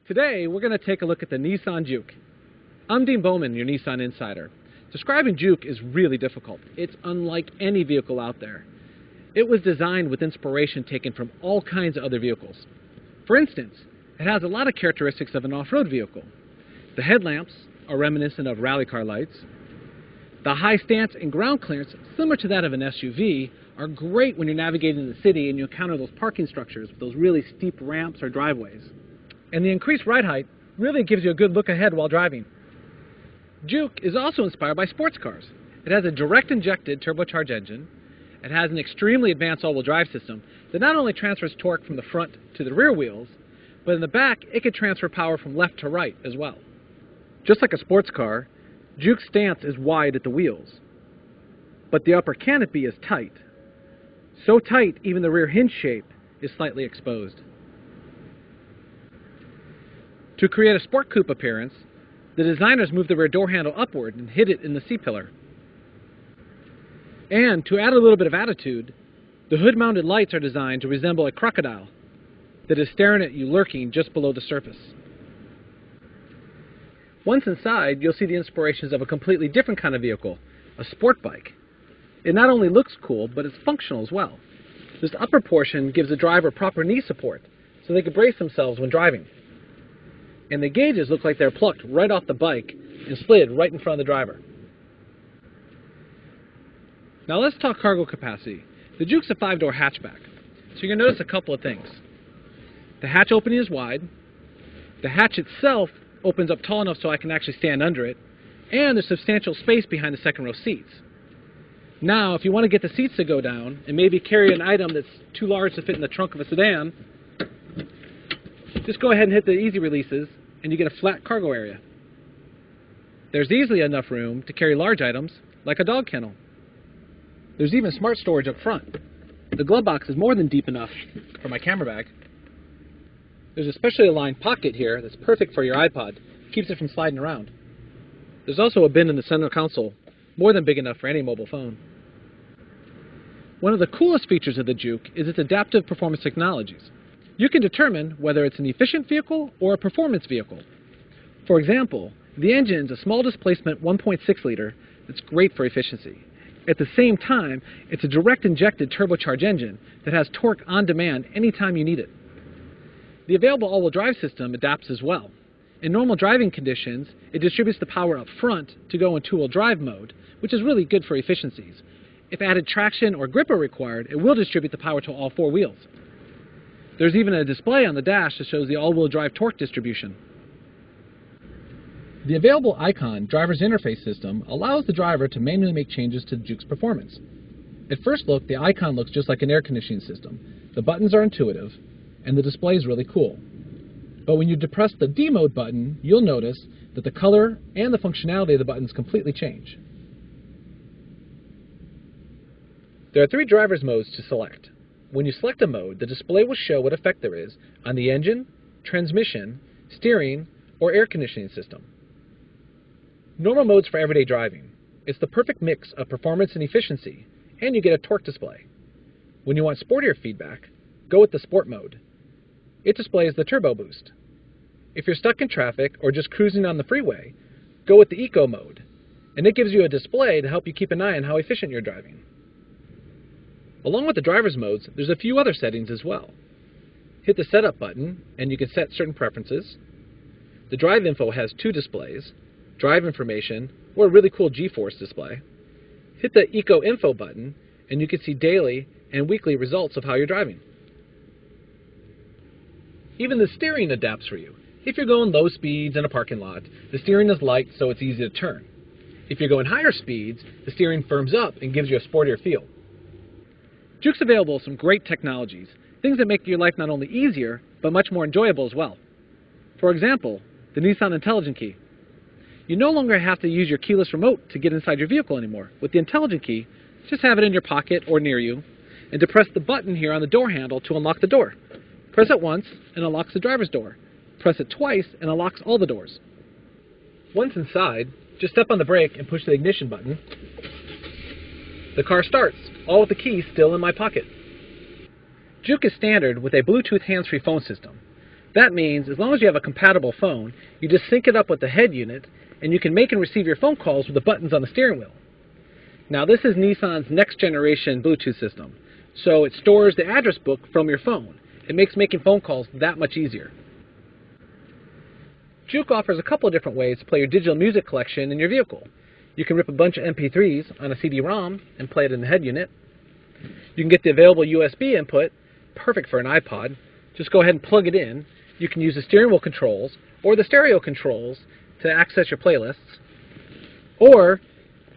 Today, we're going to take a look at the Nissan Juke. I'm Dean Bowman, your Nissan Insider. Describing Juke is really difficult. It's unlike any vehicle out there. It was designed with inspiration taken from all kinds of other vehicles. For instance, it has a lot of characteristics of an off-road vehicle. The headlamps are reminiscent of rally car lights. The high stance and ground clearance, similar to that of an SUV, are great when you're navigating the city and you encounter those parking structures with those really steep ramps or driveways. And the increased ride height really gives you a good look ahead while driving. Juke is also inspired by sports cars. It has a direct injected turbocharged engine. It has an extremely advanced all-wheel drive system that not only transfers torque from the front to the rear wheels, but in the back it can transfer power from left to right as well. Just like a sports car, Juke's stance is wide at the wheels, but the upper canopy is tight. So tight even the rear hinge shape is slightly exposed. To create a sport coupe appearance, the designers moved the rear door handle upward and hid it in the C-pillar. And to add a little bit of attitude, the hood-mounted lights are designed to resemble a crocodile that is staring at you lurking just below the surface. Once inside, you'll see the inspirations of a completely different kind of vehicle, a sport bike. It not only looks cool, but it's functional as well. This upper portion gives the driver proper knee support so they can brace themselves when driving. And the gauges look like they're plucked right off the bike and slid right in front of the driver. Now let's talk cargo capacity. The Juke's a 5-door hatchback, so you're going to notice a couple of things. The hatch opening is wide. The hatch itself opens up tall enough so I can actually stand under it, and there's substantial space behind the second row seats. Now, if you want to get the seats to go down and maybe carry an item that's too large to fit in the trunk of a sedan, just go ahead and hit the easy releases and you get a flat cargo area. There's easily enough room to carry large items like a dog kennel. There's even smart storage up front. The glove box is more than deep enough for my camera bag. There's a specially aligned pocket here that's perfect for your iPod. Keeps it from sliding around. There's also a bin in the center console, more than big enough for any mobile phone. One of the coolest features of the Juke is its adaptive performance technologies. You can determine whether it's an efficient vehicle or a performance vehicle. For example, the engine's a small displacement 1.6 liter that's great for efficiency. At the same time, it's a direct injected turbocharged engine that has torque on demand anytime you need it. The available all-wheel drive system adapts as well. In normal driving conditions, it distributes the power up front to go in two-wheel drive mode, which is really good for efficiencies. If added traction or grip are required, it will distribute the power to all four wheels. There's even a display on the dash that shows the all-wheel drive torque distribution. The available Icon driver's interface system allows the driver to manually make changes to the Juke's performance. At first look, the Icon looks just like an air conditioning system. The buttons are intuitive, and the display is really cool. But when you depress the D mode button, you'll notice that the color and the functionality of the buttons completely change. There are 3 driver's modes to select. When you select a mode, the display will show what effect there is on the engine, transmission, steering, or air conditioning system. Normal modes for everyday driving. It's the perfect mix of performance and efficiency, and you get a torque display. When you want sportier feedback, go with the Sport mode. It displays the turbo boost. If you're stuck in traffic or just cruising on the freeway, go with the Eco mode, and it gives you a display to help you keep an eye on how efficient you're driving. Along with the driver's modes, there's a few other settings as well. Hit the Setup button, and you can set certain preferences. The Drive Info has 2 displays, Drive Information, or a really cool G-Force display. Hit the Eco Info button, and you can see daily and weekly results of how you're driving. Even the steering adapts for you. If you're going low speeds in a parking lot, the steering is light so it's easy to turn. If you're going higher speeds, the steering firms up and gives you a sportier feel. Juke's available with some great technologies, things that make your life not only easier, but much more enjoyable as well. For example, the Nissan Intelligent Key. You no longer have to use your keyless remote to get inside your vehicle anymore. With the Intelligent Key, just have it in your pocket or near you, and depress the button here on the door handle to unlock the door. Press it once, and it unlocks the driver's door. Press it twice, and it unlocks all the doors. Once inside, just step on the brake and push the ignition button. The car starts, all with the key still in my pocket. Juke is standard with a Bluetooth hands-free phone system. That means as long as you have a compatible phone, you just sync it up with the head unit, and you can make and receive your phone calls with the buttons on the steering wheel. Now this is Nissan's next generation Bluetooth system, so it stores the address book from your phone. It makes making phone calls that much easier. Juke offers a couple of different ways to play your digital music collection in your vehicle. You can rip a bunch of MP3s on a CD-ROM and play it in the head unit. You can get the available USB input, perfect for an iPod. Just go ahead and plug it in. You can use the steering wheel controls or the stereo controls to access your playlists. Or,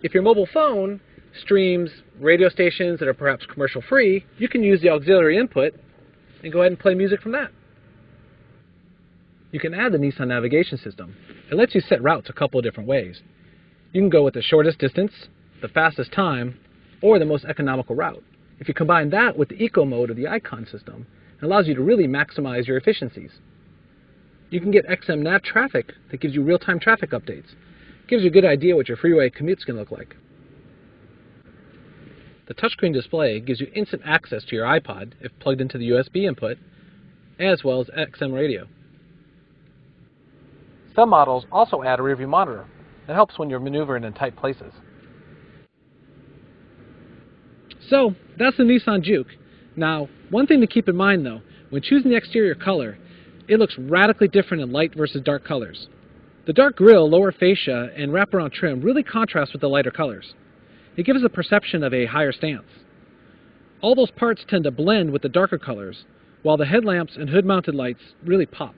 if your mobile phone streams radio stations that are perhaps commercial free, you can use the auxiliary input and go ahead and play music from that. You can add the Nissan navigation system. It lets you set routes a couple of different ways. You can go with the shortest distance, the fastest time, or the most economical route. If you combine that with the eco mode of the icon system, it allows you to really maximize your efficiencies. You can get XM nav traffic that gives you real-time traffic updates. It gives you a good idea what your freeway commute's going to look like. The touchscreen display gives you instant access to your iPod if plugged into the USB input, as well as XM radio. Some models also add a rearview monitor. It helps when you're maneuvering in tight places. So, that's the Nissan Juke. Now, one thing to keep in mind though, when choosing the exterior color, it looks radically different in light versus dark colors. The dark grille, lower fascia, and wraparound trim really contrast with the lighter colors. It gives a perception of a higher stance. All those parts tend to blend with the darker colors, while the headlamps and hood-mounted lights really pop.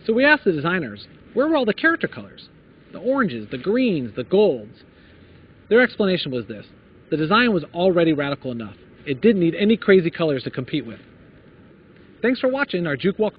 So we asked the designers, where were all the character colors? The oranges, the greens, the golds. Their explanation was this: the design was already radical enough. It didn't need any crazy colors to compete with. Thanks for watching our Juke Walk.